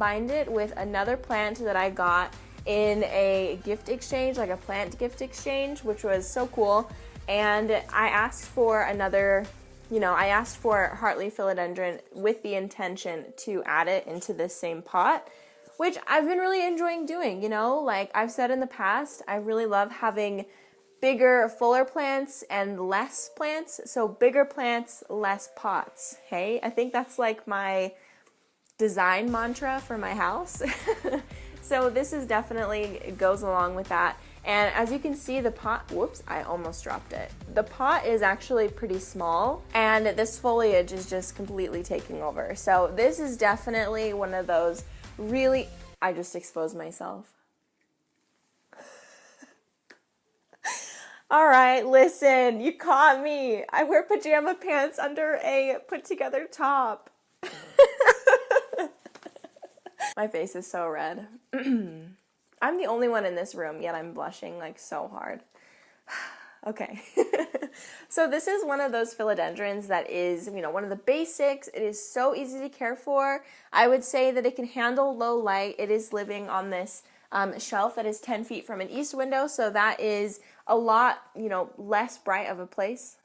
Combined it with another plant that I got in a gift exchange, like a plant gift exchange, which was so cool. And I asked for another, I asked for Hartley philodendron with the intention to add it into this same pot, which I've been really enjoying doing, like I've said in the past, I really love having bigger, fuller plants and less plants. So bigger plants, less pots. Hey, I think that's like my design mantra for my house. So this is definitely goes along with that. And as you can see, the pot, whoops, I almost dropped it. The pot is actually pretty small and this foliage is just completely taking over. So this is definitely one of those really, I just exposed myself. All right, listen, you caught me. I wear pajama pants under a put together top. My face is so red. I'm the only one in this room, yet I'm blushing like so hard. Okay. So this is one of those philodendrons that is, one of the basics. It is so easy to care for. I would say that it can handle low light. It is living on this shelf that is 10 feet from an east window, so that is a lot, less bright of a place,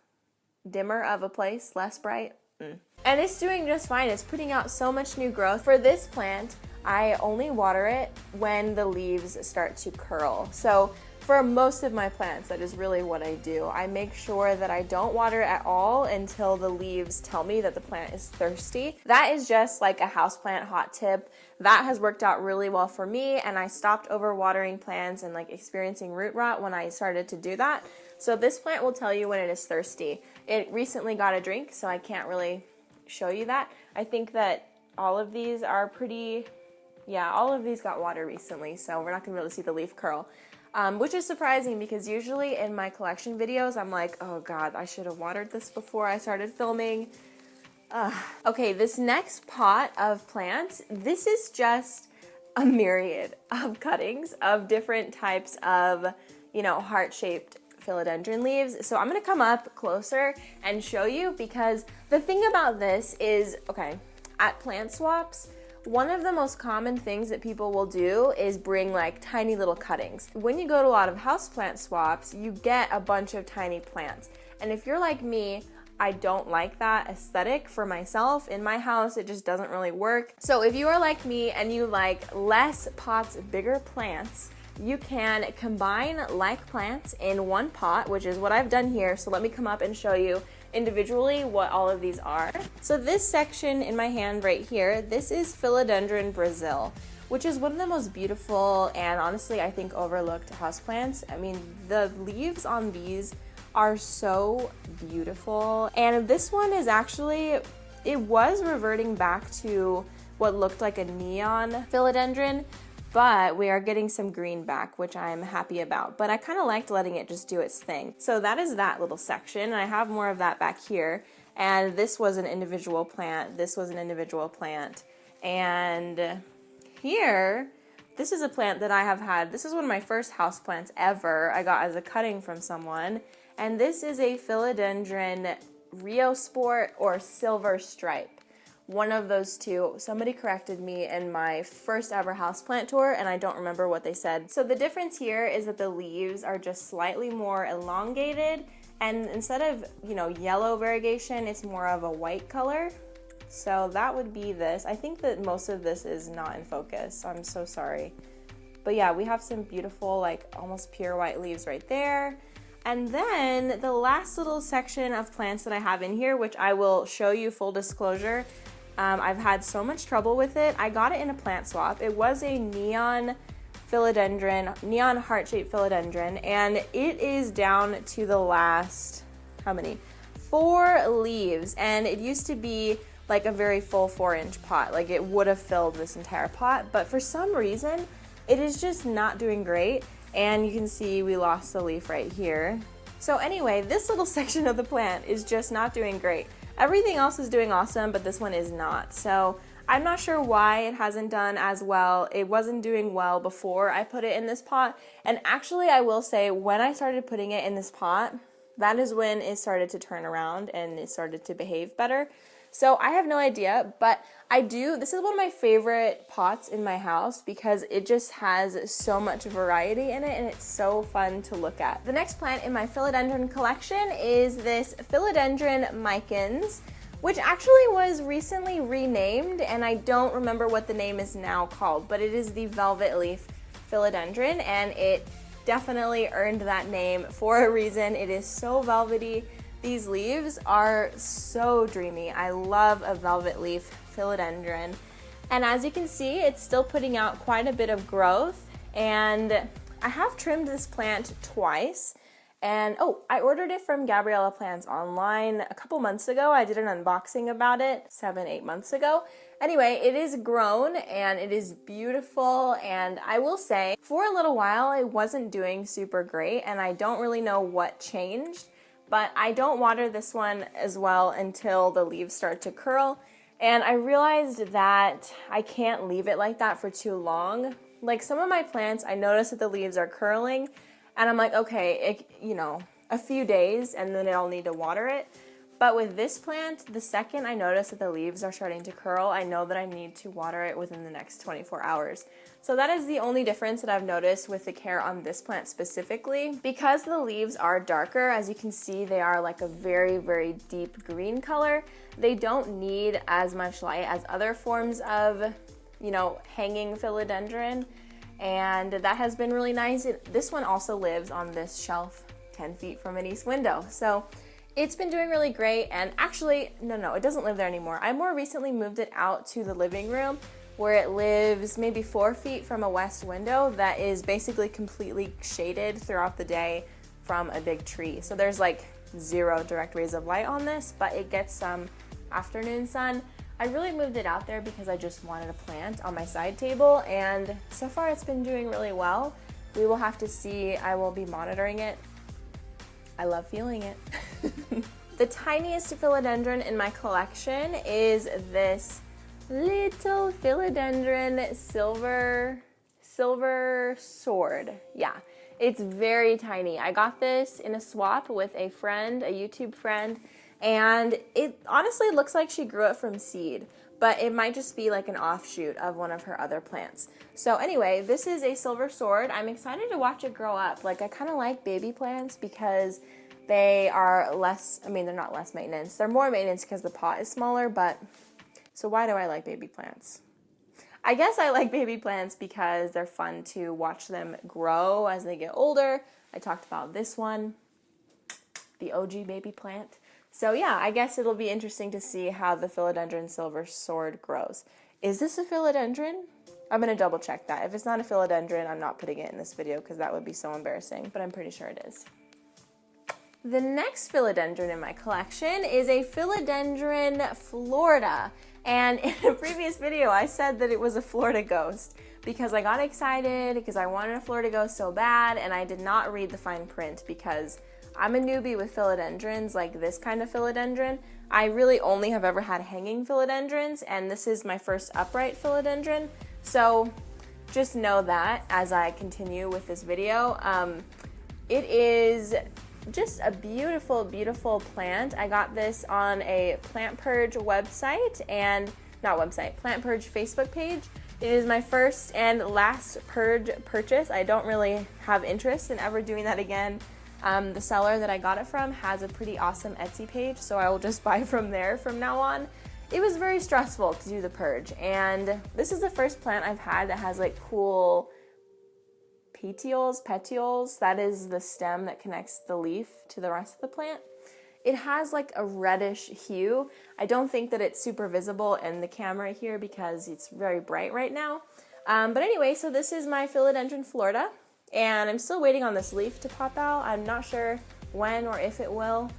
dimmer of a place, less bright. And it's doing just fine. It's putting out so much new growth. For this plant, I only water it when the leaves start to curl. So for most of my plants, that is really what I do. I make sure that I don't water it at all until the leaves tell me that the plant is thirsty. That is just like a houseplant hot tip. That has worked out really well for me, and I stopped overwatering plants and like experiencing root rot when I started to do that. So this plant will tell you when it is thirsty. It recently got a drink, so I can't really show you that. I think that all of these are pretty, all of these got water recently, so we're not gonna be able to see the leaf curl. Which is surprising because usually in my collection videos, I'm like, oh God, I should have watered this before I started filming. Okay, this next pot of plants, this is just a myriad of cuttings of different types of, heart-shaped philodendron leaves. So I'm gonna come up closer and show you, because the thing about this is, okay, at plant swaps, one of the most common things that people will do is bring like tiny little cuttings. When you go to a lot of houseplant swaps, you get a bunch of tiny plants. And if you're like me, I don't like that aesthetic for myself. In my house, it just doesn't really work. So if you are like me and you like less pots, bigger plants, you can combine like plants in one pot, which is what I've done here. So let me come up and show you individually what all of these are. So this section in my hand right here, this is Philodendron Brazil, which is one of the most beautiful and honestly I think overlooked houseplants. I mean, the leaves on these are so beautiful. And this one is actually, it was reverting back to what looked like a neon philodendron, but we are getting some green back, which I'm happy about. But I kind of liked letting it just do its thing. So that is that little section, and I have more of that back here. And this was an individual plant, this was an individual plant. And here, this is a plant that I have had, this is one of my first house plants ever I got as a cutting from someone. And this is a Philodendron Rio Sport or Silver Stripe. One of those two. Somebody corrected me in my first ever houseplant tour and I don't remember what they said. So the difference here is that the leaves are just slightly more elongated, and instead of, yellow variegation, it's more of a white color. So that would be this. I think that most of this is not in focus, so I'm so sorry. But yeah, we have some beautiful, like almost pure white leaves right there. And then the last little section of plants that I have in here, which I will show you, full disclosure, I've had so much trouble with it. I got it in a plant swap. It was a neon philodendron, neon heart-shaped philodendron, and it is down to the last, how many? 4 leaves, and it used to be like a very full 4-inch pot. Like it would have filled this entire pot, but for some reason, it is just not doing great. And you can see we lost the leaf right here. So anyway, this little section of the plant is just not doing great. Everything else is doing awesome, but this one is not. So I'm not sure why it hasn't done as well. It wasn't doing well before I put it in this pot. And actually, I will say, when I started putting it in this pot, that is when it started to turn around and it started to behave better. So I have no idea, but this is one of my favorite pots in my house because it just has so much variety in it and it's so fun to look at. The next plant in my philodendron collection is this Philodendron micans, which actually was recently renamed, and I don't remember what the name is now called, but it is the velvet leaf philodendron, and it definitely earned that name for a reason. It is so velvety. These leaves are so dreamy. I love a velvet leaf philodendron. And as you can see, it's still putting out quite a bit of growth, and I have trimmed this plant twice. And I ordered it from Gabriella Plants online a couple months ago. I did an unboxing about it 7-8 months ago. Anyway, it is grown and it is beautiful, and I will say for a little while it wasn't doing super great and I don't really know what changed, but I don't water this one as well until the leaves start to curl, and I realized that I can't leave it like that for too long. Like some of my plants, I notice that the leaves are curling and I'm like, okay, a few days and then I'll need to water it. But with this plant, the second I notice that the leaves are starting to curl, I know that I need to water it within the next 24 hours. So that is the only difference that I've noticed with the care on this plant specifically. Because the leaves are darker, as you can see, they are like a very, very deep green color. They don't need as much light as other forms of, hanging philodendron. And that has been really nice. This one also lives on this shelf 10 feet from an east window. So it's been doing really great, and actually, no, it doesn't live there anymore. I more recently moved it out to the living room where it lives maybe 4 feet from a west window that is basically completely shaded throughout the day from a big tree. So there's like 0 direct rays of light on this, but it gets some afternoon sun. I really moved it out there because I just wanted a plant on my side table, and so far it's been doing really well. We will have to see. I will be monitoring it. I love feeling it. The tiniest philodendron in my collection is this little philodendron silver sword. Yeah, it's very tiny. I got this in a swap with a friend, a YouTube friend, and it honestly looks like she grew it from seed, but it might just be like an offshoot of one of her other plants. So anyway, this is a silver sword. I'm excited to watch it grow up. Like, I kind of like baby plants because they are they're not less maintenance. They're more maintenance because the pot is smaller, but so why do I like baby plants? I guess I like baby plants because they're fun to watch them grow as they get older. I talked about this one, the OG baby plant. So yeah, I guess it'll be interesting to see how the philodendron silver sword grows. Is this a philodendron? I'm going to double check that. If it's not a philodendron, I'm not putting it in this video because that would be so embarrassing, but I'm pretty sure it is. The next philodendron in my collection is a Philodendron Florida. And in a previous video, I said that it was a Florida ghost because I got excited because I wanted a Florida ghost so bad, and I did not read the fine print because I'm a newbie with philodendrons, like this kind of philodendron. I really only have ever had hanging philodendrons, and this is my first upright philodendron. So just know that as I continue with this video. It is just a beautiful, beautiful plant. I got this on a Plant Purge website, Plant Purge Facebook page. It is my first and last Purge purchase. I don't really have interest in ever doing that again. The seller that I got it from has a pretty awesome Etsy page, so I will just buy from there from now on. It was very stressful to do the purge, and this is the first plant I've had that has like cool petioles. That is the stem that connects the leaf to the rest of the plant. It has like a reddish hue. I don't think that it's super visible in the camera here because it's very bright right now. But anyway, so this is my Philodendron Florida, and I'm still waiting on this leaf to pop out. I'm not sure when or if it will.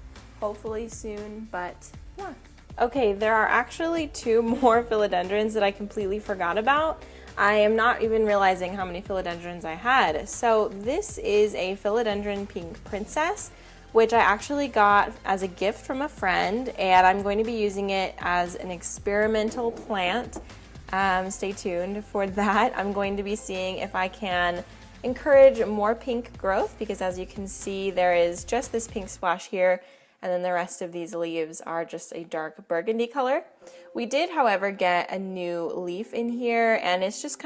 Hopefully soon, but yeah. Okay, there are actually 2 more philodendrons that I completely forgot about. I am not even realizing how many philodendrons I had. So this is a Philodendron Pink Princess, which I actually got as a gift from a friend, and I'm going to be using it as an experimental plant. Stay tuned for that. I'm going to be seeing if I can encourage more pink growth, because as you can see, there is just this pink splash here, and then the rest of these leaves are just a dark burgundy color. We did, however, get a new leaf in here, and it's just kind